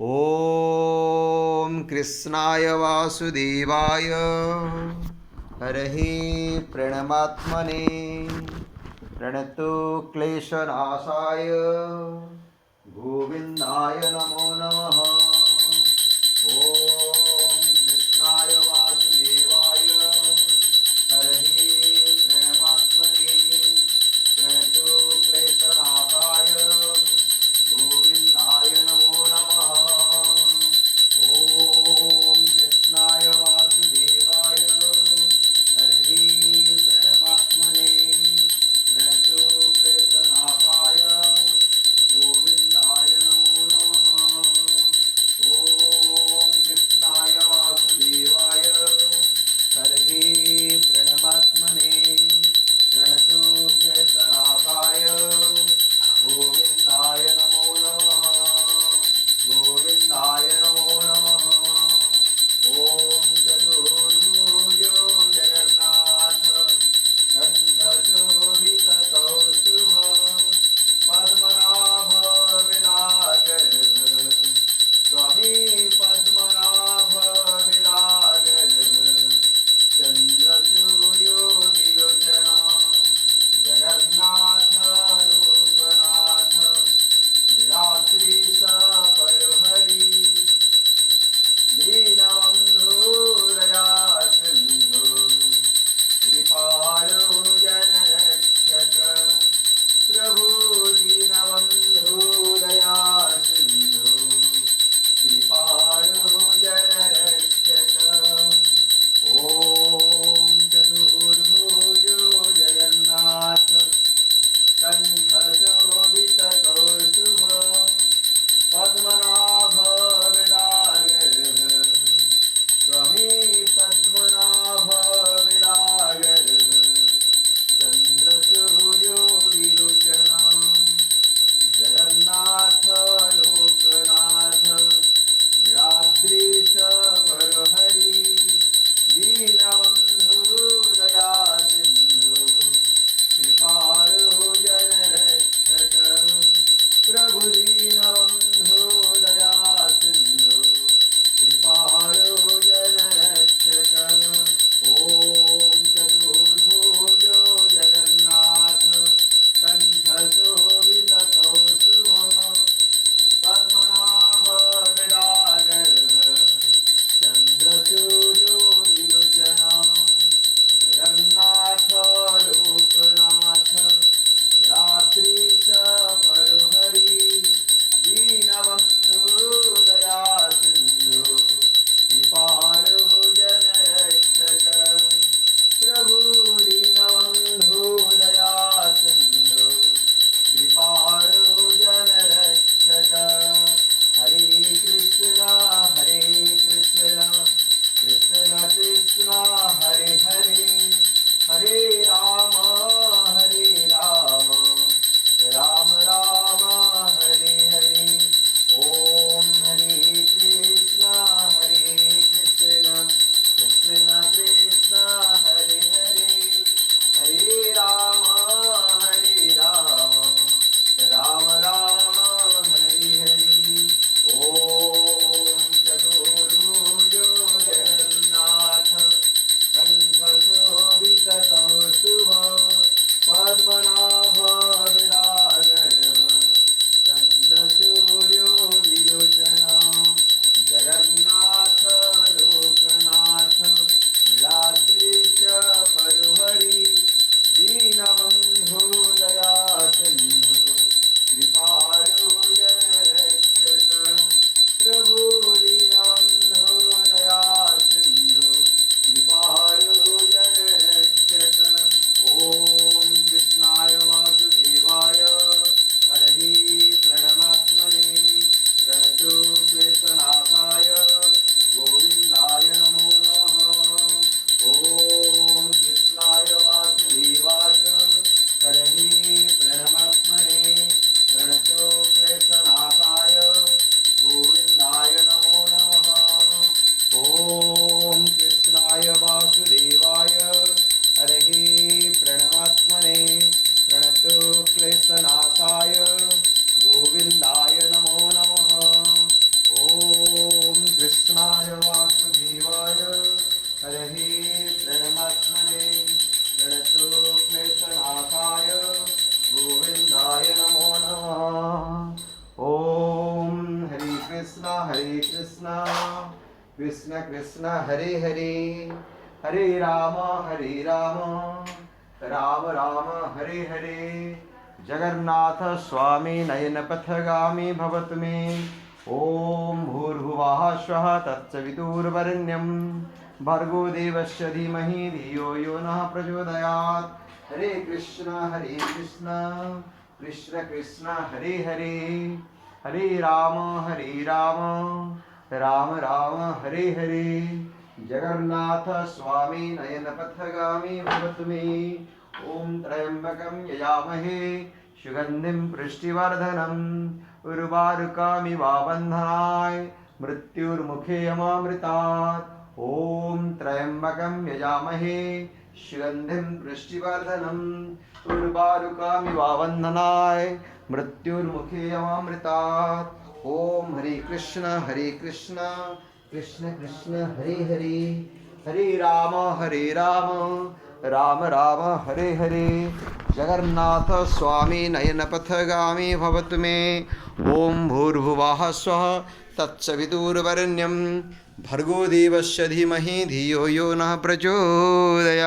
ॐ कृष्णाय वासुदेवाय हरहि प्रणमात्मने प्रणतो क्लेशनाशाय गोविन्दाय नमो नमः। ॐ कृष्णाय वासुदेवाय हरहि प्रणमात्मने प्रणतो क्लेशनाशाय गोविन्दाय नमो नमः। ॐ कृष्णाय वासुदेवाय हरहि प्रणमात्मने प्रणतो क्लेशनाशाय गोविन्दाय नमो नमः। कृष्ण कृष्ण हरे हरे हरे राम राम राम हरे हरे जगन्नाथ स्वामी नयनपथगामी भवतु मे ॐ भूर्भुवः स्वः तत्सवितुर्वरेण्यं भर्गो देवस्य धीमहि धियो यो नः प्रचोदयात् हरे कृष्ण कृष्ण कृष्ण हरे हरे हरे राम राम राम हरे हरे जगन्नाथ स्वामी नयनपथगामी भवतु मे ॐ त्र्यम्बकं यजामहे सुगन्धिं पुष्टिवर्धनम् उर्वारुकमिवाबन्धनाय मृत्युर्मुखे यमामृतात् ॐ त्र्यम्बकं यजामहे सुगन्धिं पुष्टिवर्धनम् उर्वारुकमिवाबन्धनाय मृत्युर्मुखे यमामृतात् ॐ हरे कृष्ण कृष्ण कृष्ण हरे हरे हरे राम राम राम हरे हरे जगन्नाथ स्वामी नयनपथगामी भवतु मे ॐ भूर्भुवः स्वः तत्सवितुर्वरेण्यं भर्गो देवस्य धीमहि धियो यो नः प्रचोदयात्।